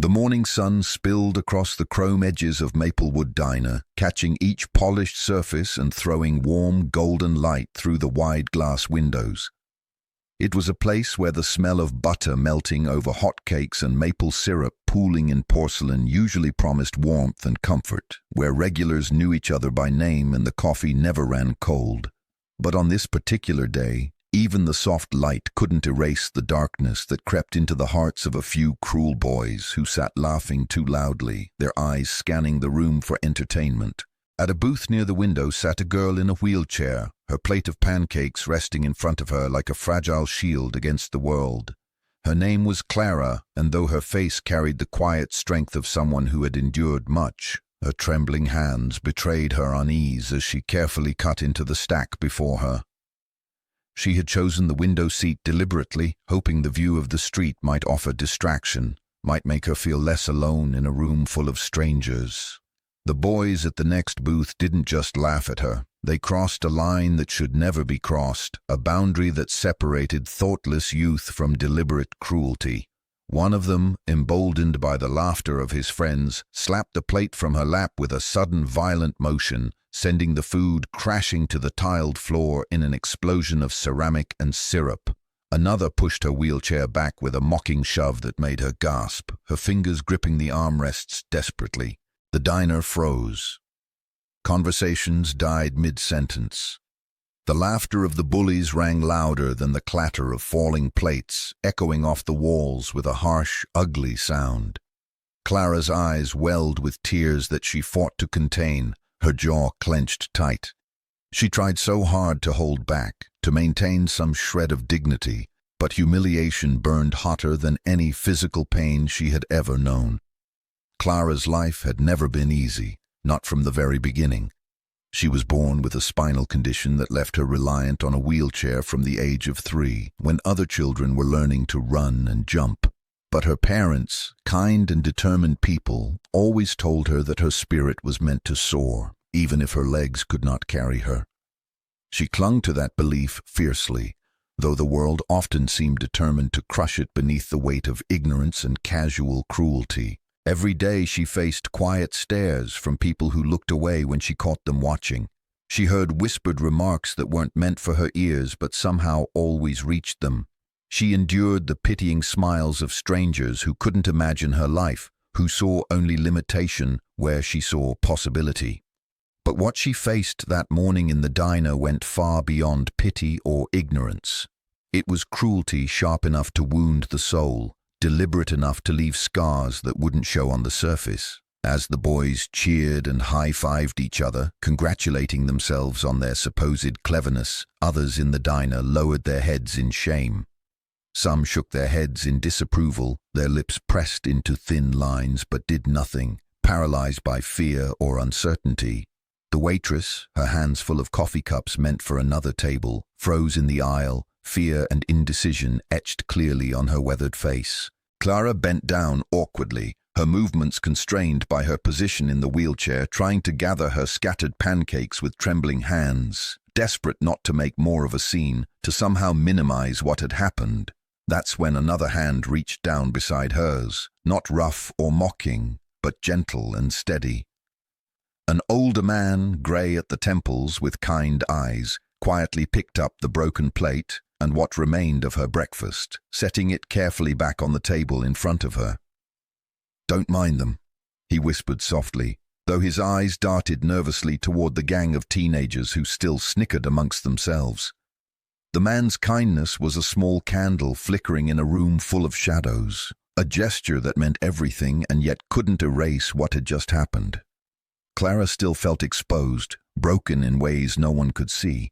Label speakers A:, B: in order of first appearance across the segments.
A: The morning sun spilled across the chrome edges of Maplewood Diner, catching each polished surface and throwing warm, golden light through the wide glass windows. It was a place where the smell of butter melting over hot cakes and maple syrup pooling in porcelain usually promised warmth and comfort, where regulars knew each other by name and the coffee never ran cold. But on this particular day, even the soft light couldn't erase the darkness that crept into the hearts of a few cruel boys who sat laughing too loudly, their eyes scanning the room for entertainment. At a booth near the window sat a girl in a wheelchair, her plate of pancakes resting in front of her like a fragile shield against the world. Her name was Clara, and though her face carried the quiet strength of someone who had endured much, her trembling hands betrayed her unease as she carefully cut into the stack before her. She had chosen the window seat deliberately, hoping the view of the street might offer distraction, might make her feel less alone in a room full of strangers. The boys at the next booth didn't just laugh at her. They crossed a line that should never be crossed, a boundary that separated thoughtless youth from deliberate cruelty. One of them, emboldened by the laughter of his friends, slapped the plate from her lap with a sudden violent motion, sending the food crashing to the tiled floor in an explosion of ceramic and syrup. Another pushed her wheelchair back with a mocking shove that made her gasp, her fingers gripping the armrests desperately. The diner froze. Conversations died mid-sentence. The laughter of the bullies rang louder than the clatter of falling plates, echoing off the walls with a harsh, ugly sound. Clara's eyes welled with tears that she fought to contain, her jaw clenched tight. She tried so hard to hold back, to maintain some shred of dignity, but humiliation burned hotter than any physical pain she had ever known. Clara's life had never been easy, not from the very beginning. She was born with a spinal condition that left her reliant on a wheelchair from the age of 3, when other children were learning to run and jump. But her parents, kind and determined people, always told her that her spirit was meant to soar, even if her legs could not carry her. She clung to that belief fiercely, though the world often seemed determined to crush it beneath the weight of ignorance and casual cruelty. Every day she faced quiet stares from people who looked away when she caught them watching. She heard whispered remarks that weren't meant for her ears but somehow always reached them. She endured the pitying smiles of strangers who couldn't imagine her life, who saw only limitation where she saw possibility. But what she faced that morning in the diner went far beyond pity or ignorance. It was cruelty sharp enough to wound the soul, deliberate enough to leave scars that wouldn't show on the surface. As the boys cheered and high-fived each other, congratulating themselves on their supposed cleverness, others in the diner lowered their heads in shame. Some shook their heads in disapproval, their lips pressed into thin lines but did nothing, paralyzed by fear or uncertainty. The waitress, her hands full of coffee cups meant for another table, froze in the aisle, fear and indecision etched clearly on her weathered face. Clara bent down awkwardly, her movements constrained by her position in the wheelchair, trying to gather her scattered pancakes with trembling hands, desperate not to make more of a scene, to somehow minimize what had happened. That's when another hand reached down beside hers, not rough or mocking, but gentle and steady. An older man, grey at the temples with kind eyes, quietly picked up the broken plate and what remained of her breakfast, setting it carefully back on the table in front of her. "Don't mind them," he whispered softly, though his eyes darted nervously toward the gang of teenagers who still snickered amongst themselves. The man's kindness was a small candle flickering in a room full of shadows, a gesture that meant everything and yet couldn't erase what had just happened. Clara still felt exposed, broken in ways no one could see.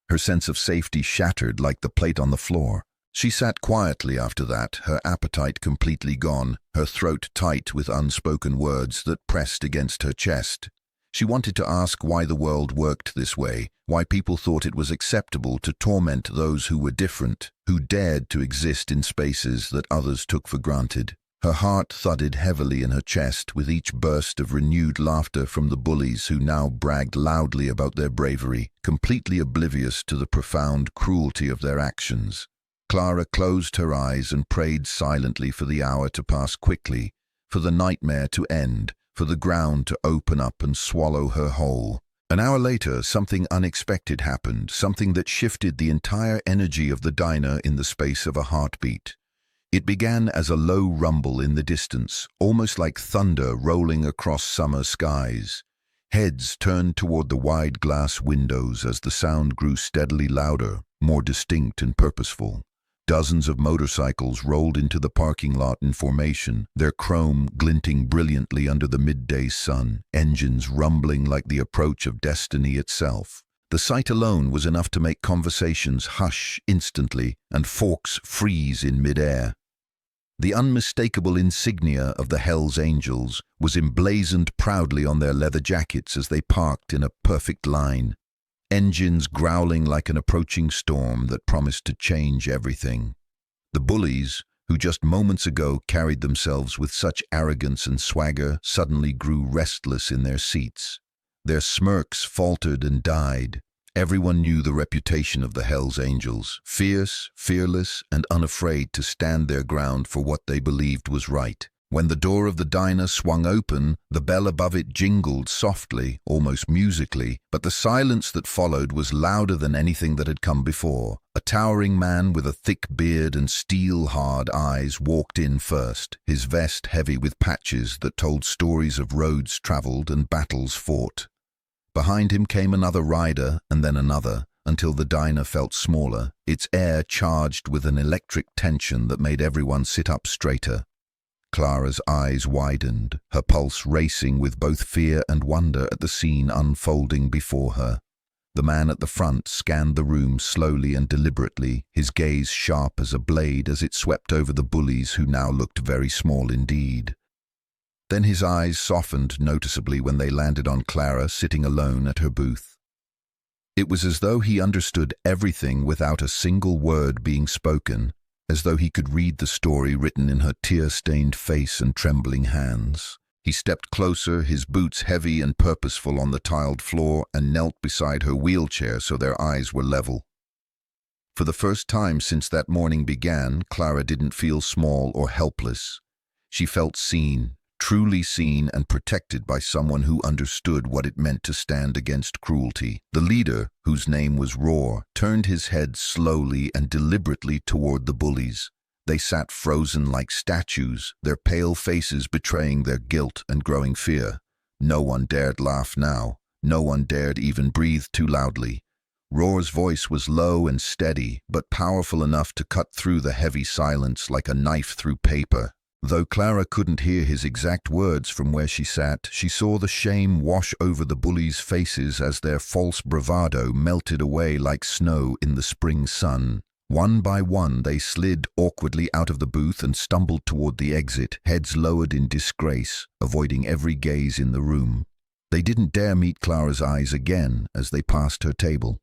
A: Her sense of safety shattered like the plate on the floor. She sat quietly after that, her appetite completely gone, her throat tight with unspoken words that pressed against her chest. She wanted to ask why the world worked this way, why people thought it was acceptable to torment those who were different, who dared to exist in spaces that others took for granted. Her heart thudded heavily in her chest with each burst of renewed laughter from the bullies who now bragged loudly about their bravery, completely oblivious to the profound cruelty of their actions. Clara closed her eyes and prayed silently for the hour to pass quickly, for the nightmare to end, for the ground to open up and swallow her whole. An hour later, something unexpected happened, something that shifted the entire energy of the diner in the space of a heartbeat. It began as a low rumble in the distance, almost like thunder rolling across summer skies. Heads turned toward the wide glass windows as the sound grew steadily louder, more distinct and purposeful. Dozens of motorcycles rolled into the parking lot in formation, their chrome glinting brilliantly under the midday sun, engines rumbling like the approach of destiny itself. The sight alone was enough to make conversations hush instantly and forks freeze in midair. The unmistakable insignia of the Hells Angels was emblazoned proudly on their leather jackets as they parked in a perfect line, engines growling like an approaching storm that promised to change everything. The Bullies, who just moments ago carried themselves with such arrogance and swagger, suddenly grew restless in their seats. Their smirks faltered and died. Everyone knew the reputation of the Hells Angels, fierce, fearless, and unafraid to stand their ground for what they believed was right. When the door of the diner swung open, the bell above it jingled softly, almost musically, but the silence that followed was louder than anything that had come before. A towering man with a thick beard and steel-hard eyes walked in first, his vest heavy with patches that told stories of roads traveled and battles fought. Behind him came another rider, and then another, until the diner felt smaller, its air charged with an electric tension that made everyone sit up straighter. Clara's eyes widened, her pulse racing with both fear and wonder at the scene unfolding before her. The man at the front scanned the room slowly and deliberately, his gaze sharp as a blade as it swept over the Bullies, who now looked very small indeed. Then his eyes softened noticeably when they landed on Clara sitting alone at her booth. It was as though he understood everything without a single word being spoken, as though he could read the story written in her tear-stained face and trembling hands. He stepped closer, his boots heavy and purposeful on the tiled floor, and knelt beside her wheelchair so their eyes were level. For the first time since that morning began, Clara didn't feel small or helpless. She felt seen, truly seen and protected by someone who understood what it meant to stand against cruelty. The leader, whose name was Roar, turned his head slowly and deliberately toward the Bullies. They sat frozen like statues, their pale faces betraying their guilt and growing fear. No one dared laugh now. No one dared even breathe too loudly. Roar's voice was low and steady, but powerful enough to cut through the heavy silence like a knife through paper. Though Clara couldn't hear his exact words from where she sat, she saw the shame wash over the Bullies' faces as their false bravado melted away like snow in the spring sun. One by one, they slid awkwardly out of the booth and stumbled toward the exit, heads lowered in disgrace, avoiding every gaze in the room. They didn't dare meet Clara's eyes again as they passed her table.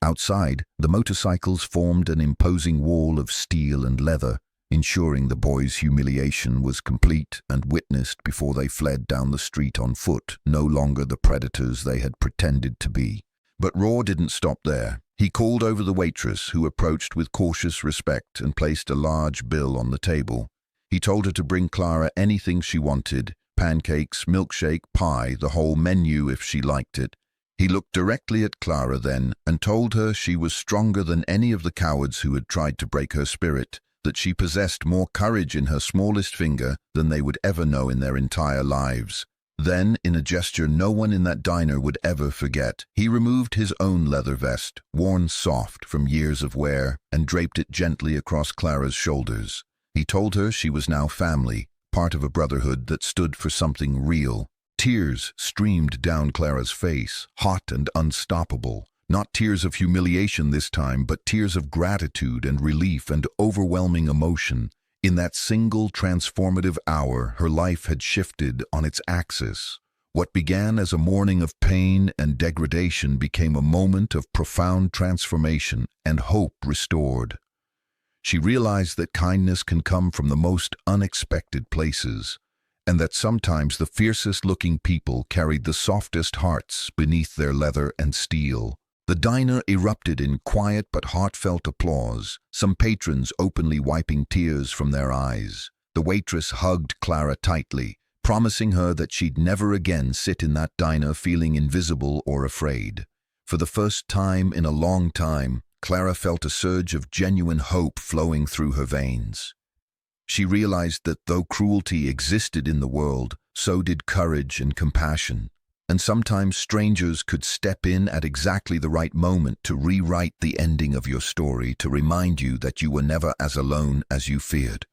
A: Outside, the motorcycles formed an imposing wall of steel and leather, ensuring the boys' humiliation was complete and witnessed before they fled down the street on foot, no longer the predators they had pretended to be. But Roar didn't stop there. He called over the waitress, who approached with cautious respect and placed a large bill on the table. He told her to bring Clara anything she wanted, pancakes, milkshake, pie, the whole menu if she liked it. He looked directly at Clara then and told her she was stronger than any of the cowards who had tried to break her spirit, that she possessed more courage in her smallest finger than they would ever know in their entire lives. Then, in a gesture no one in that diner would ever forget, he removed his own leather vest, worn soft from years of wear, and draped it gently across Clara's shoulders. He told her she was now family, part of a brotherhood that stood for something real. Tears streamed down Clara's face, hot and unstoppable. Not tears of humiliation this time, but tears of gratitude and relief and overwhelming emotion. In that single transformative hour, her life had shifted on its axis. What began as a morning of pain and degradation became a moment of profound transformation and hope restored. She realized that kindness can come from the most unexpected places, and that sometimes the fiercest-looking people carried the softest hearts beneath their leather and steel. The diner erupted in quiet but heartfelt applause, some patrons openly wiping tears from their eyes. The waitress hugged Clara tightly, promising her that she'd never again sit in that diner feeling invisible or afraid. For the first time in a long time, Clara felt a surge of genuine hope flowing through her veins. She realized that though cruelty existed in the world, so did courage and compassion. And sometimes strangers could step in at exactly the right moment to rewrite the ending of your story, to remind you that you were never as alone as you feared.